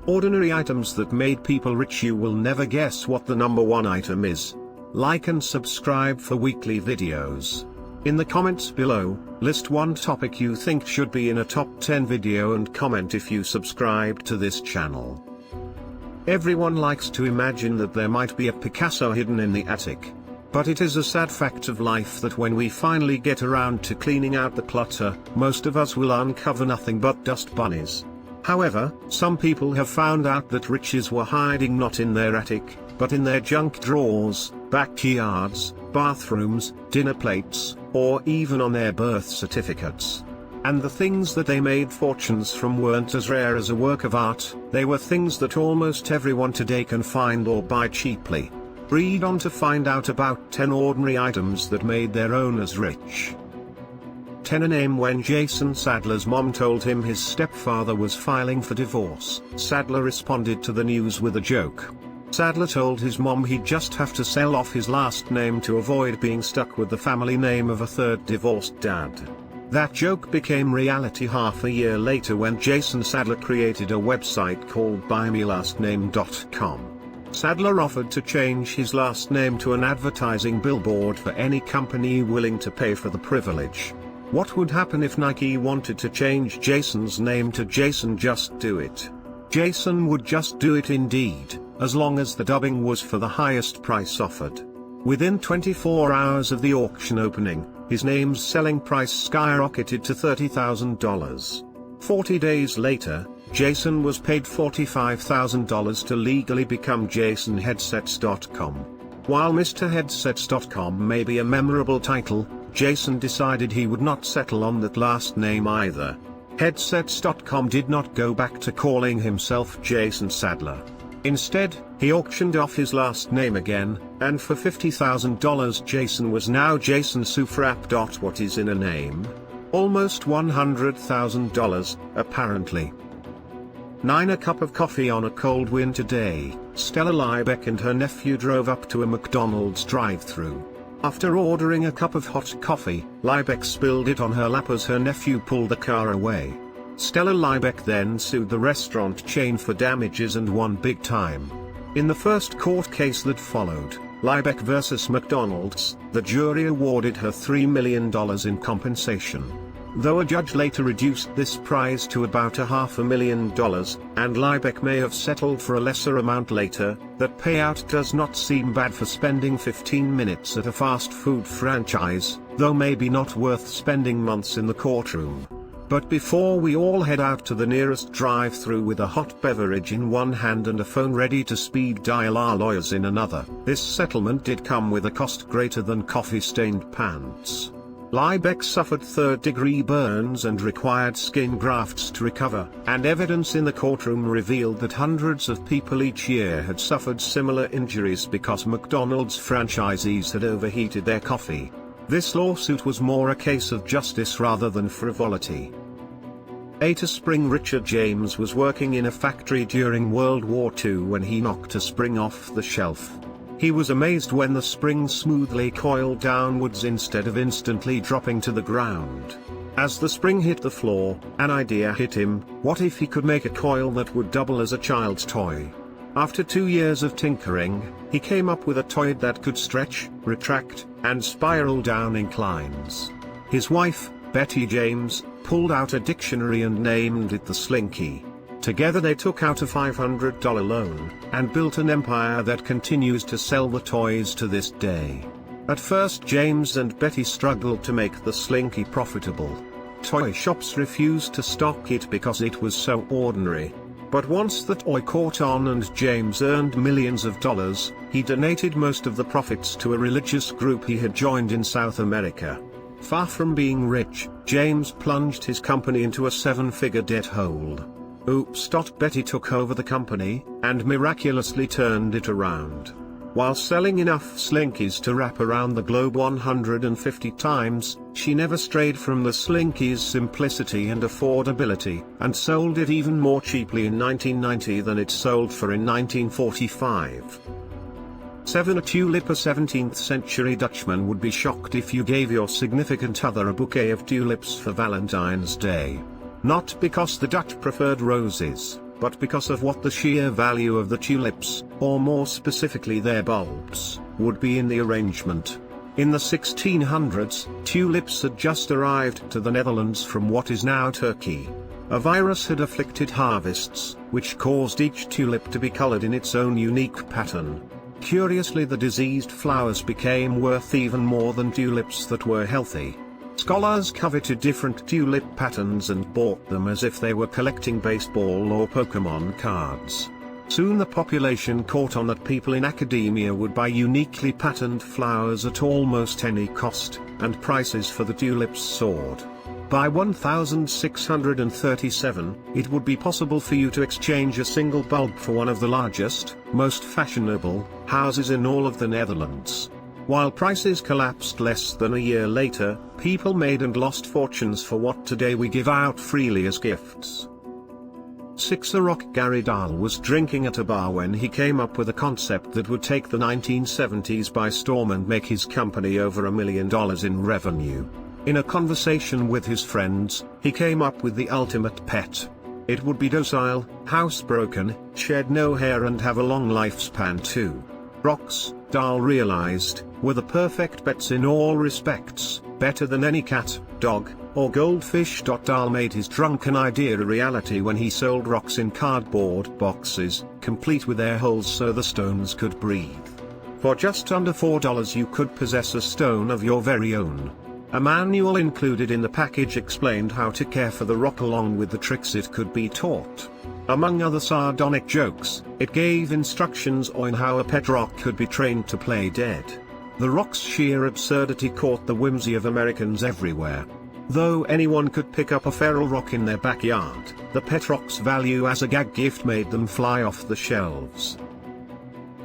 Ordinary items that made people rich. You will never guess what the number one item is. Like and subscribe for weekly videos. In the comments below, list one topic you think should be in a top 10 video and comment if you subscribe to this channel. Everyone likes to imagine that there might be a Picasso hidden in the attic. But it is a sad fact of life that when we finally get around to cleaning out the clutter, most of us will uncover nothing but dust bunnies. However, some people have found out that riches were hiding not in their attic, but in their junk drawers, backyards, bathrooms, dinner plates, or even on their birth certificates. And the things that they made fortunes from weren't as rare as a work of art, they were things that almost everyone today can find or buy cheaply. Read on to find out about 10 ordinary items that made their owners rich. 10. A name. When Jason Sadler's mom told him his stepfather was filing for divorce, Sadler responded to the news with a joke. Sadler told his mom he'd just have to sell off his last name to avoid being stuck with the family name of a third divorced dad. That joke became reality half a year later when Jason Sadler created a website called buymylastname.com. Sadler offered to change his last name to an advertising billboard for any company willing to pay for the privilege. What would happen if Nike wanted to change Jason's name to Jason Just Do It? Jason would just do it indeed, as long as the dubbing was for the highest price offered. Within 24 hours of the auction opening, his name's selling price skyrocketed to $30,000. 40 days later, Jason was paid $45,000 to legally become JasonHeadsets.com. While Mr. Headsets.com may be a memorable title, Jason decided he would not settle on that last name either. Headsets.com did not go back to calling himself Jason Sadler. Instead, he auctioned off his last name again, and for $50,000 Jason was now Jason Sufrap. What is in a name? Almost $100,000, apparently. 9. A cup of coffee. On a cold winter day, Stella Liebeck and her nephew drove up to a McDonald's drive-thru. After ordering a cup of hot coffee, Liebeck spilled it on her lap as her nephew pulled the car away. Stella Liebeck then sued the restaurant chain for damages and won big time. In the first court case that followed, Liebeck versus McDonald's, the jury awarded her $3 million in compensation. Though a judge later reduced this prize to about $500,000, and Liebeck may have settled for a lesser amount later, that payout does not seem bad for spending 15 minutes at a fast food franchise, though maybe not worth spending months in the courtroom. But before we all head out to the nearest drive-thru with a hot beverage in one hand and a phone ready to speed dial our lawyers in another, this settlement did come with a cost greater than coffee-stained pants. Liebeck suffered third-degree burns and required skin grafts to recover, and evidence in the courtroom revealed that hundreds of people each year had suffered similar injuries because McDonald's franchisees had overheated their coffee. This lawsuit was more a case of justice rather than frivolity. 8. A spring. Richard James was working in a factory during World War II when he knocked a spring off the shelf. He was amazed when the spring smoothly coiled downwards instead of instantly dropping to the ground. As the spring hit the floor, an idea hit him: what if he could make a coil that would double as a child's toy? After 2 years of tinkering, he came up with a toy that could stretch, retract, and spiral down inclines. His wife, Betty James, pulled out a dictionary and named it the Slinky. Together they took out a $500 loan, and built an empire that continues to sell the toys to this day. At first James and Betty struggled to make the Slinky profitable. Toy shops refused to stock it because it was so ordinary. But once the toy caught on and James earned millions of dollars, he donated most of the profits to a religious group he had joined in South America. Far from being rich, James plunged his company into a 7-figure debt hole. Oops. Betty took over the company, and miraculously turned it around. While selling enough Slinkies to wrap around the globe 150 times, she never strayed from the Slinky's simplicity and affordability, and sold it even more cheaply in 1990 than it sold for in 1945. 7. A tulip. A 17th century Dutchman would be shocked if you gave your significant other a bouquet of tulips for Valentine's Day. Not because the Dutch preferred roses, but because of what the sheer value of the tulips, or more specifically their bulbs, would be in the arrangement. In the 1600s, tulips had just arrived to the Netherlands from what is now Turkey. A virus had afflicted harvests, which caused each tulip to be colored in its own unique pattern. Curiously, the diseased flowers became worth even more than tulips that were healthy. Scholars coveted different tulip patterns and bought them as if they were collecting baseball or Pokemon cards. Soon the population caught on that people in academia would buy uniquely patterned flowers at almost any cost, and prices for the tulips soared. By 1637, it would be possible for you to exchange a single bulb for one of the largest, most fashionable, houses in all of the Netherlands. While prices collapsed less than a year later, people made and lost fortunes for what today we give out freely as gifts. 6. Rock Gary Dahl was drinking at a bar when he came up with a concept that would take the 1970s by storm and make his company over $1 million in revenue. In a conversation with his friends, he came up with the ultimate pet. It would be docile, housebroken, shed no hair and have a long lifespan too. Rocks, Dahl realized, were the perfect pets in all respects, better than any cat, dog, or goldfish. Dahl made his drunken idea a reality when he sold rocks in cardboard boxes, complete with air holes so the stones could breathe. For just under $4 you could possess a stone of your very own. A manual included in the package explained how to care for the rock along with the tricks it could be taught. Among other sardonic jokes, it gave instructions on how a pet rock could be trained to play dead. The rock's sheer absurdity caught the whimsy of Americans everywhere. Though anyone could pick up a feral rock in their backyard, the pet rock's value as a gag gift made them fly off the shelves.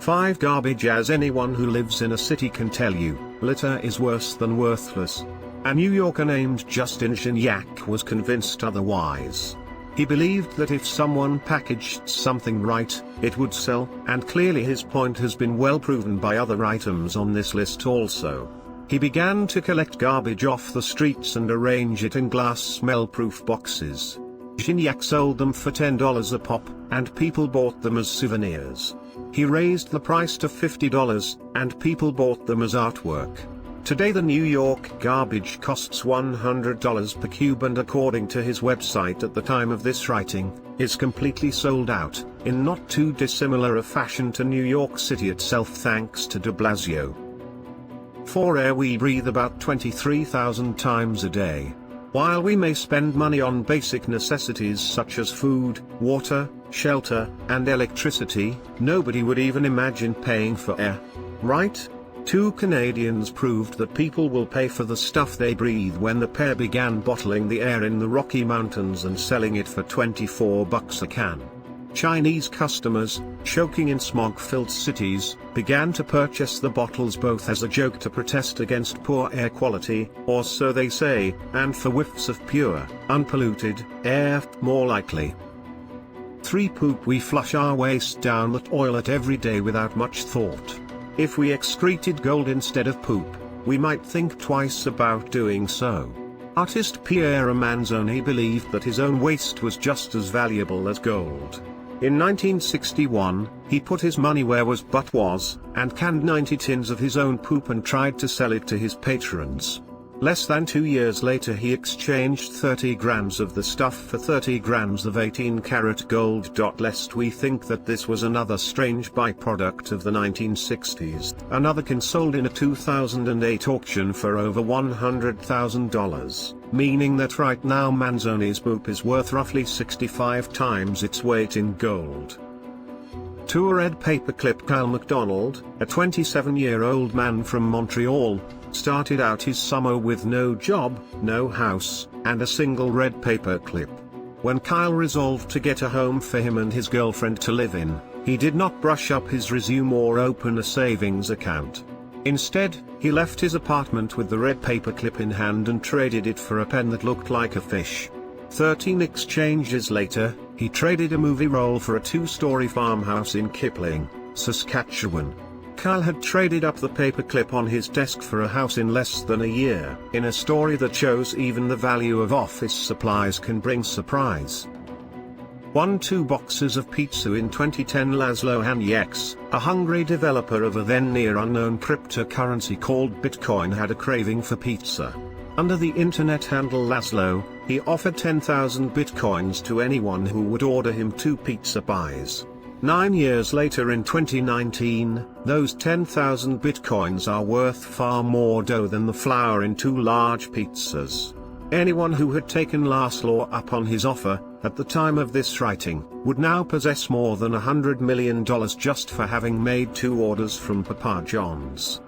5. Garbage. As anyone who lives in a city can tell you, litter is worse than worthless. A New Yorker named Justin Gignac was convinced otherwise. He believed that if someone packaged something right, it would sell, and clearly his point has been well proven by other items on this list also. He began to collect garbage off the streets and arrange it in glass smell-proof boxes. Gignac sold them for $10 a pop, and people bought them as souvenirs. He raised the price to $50, and people bought them as artwork. Today the New York garbage costs $100 per cube, and according to his website at the time of this writing, is completely sold out, in not too dissimilar a fashion to New York City itself thanks to de Blasio. 4. Air. We breathe about 23,000 times a day. While we may spend money on basic necessities such as food, water, shelter, and electricity, nobody would even imagine paying for air. Right? 2 Canadians proved that people will pay for the stuff they breathe when the pair began bottling the air in the Rocky Mountains and selling it for $24 a can. Chinese customers, choking in smog-filled cities, began to purchase the bottles both as a joke to protest against poor air quality, or so they say, and for whiffs of pure, unpolluted air, more likely. 3 Poop. We flush our waste down the toilet every day without much thought. If we excreted gold instead of poop, we might think twice about doing so. Artist Piero Manzoni believed that his own waste was just as valuable as gold. In 1961, he put his money where his butt was, and canned 90 tins of his own poop and tried to sell it to his patrons. Less than 2 years later he exchanged 30 grams of the stuff for 30 grams of 18-karat gold. Lest we think that this was another strange byproduct of the 1960s, another can sold in a 2008 auction for over $100,000, meaning that right now Manzoni's poop is worth roughly 65 times its weight in gold. 2 A red paperclip. Kyle McDonald, a 27-year-old man from Montreal, started out his summer with no job, no house, and a single red paper clip. When Kyle resolved to get a home for him and his girlfriend to live in, he did not brush up his resume or open a savings account. Instead, he left his apartment with the red paper clip in hand and traded it for a pen that looked like a fish. 13 exchanges later, he traded a movie roll for a 2-story farmhouse in Kipling, Saskatchewan. Kyle had traded up the paperclip on his desk for a house in less than a year, in a story that shows even the value of office supplies can bring surprise. won 2 boxes of pizza in 2010. Laszlo Hanyecz, a Hungary developer of a then near unknown cryptocurrency called Bitcoin, had a craving for pizza. Under the internet handle Laszlo, he offered 10,000 bitcoins to anyone who would order him 2 pizza pies. 9 years later in 2019, those 10,000 bitcoins are worth far more dough than the flour in 2 large pizzas. Anyone who had taken Laszlo up on his offer, at the time of this writing, would now possess more than $100 million just for having made 2 orders from Papa John's.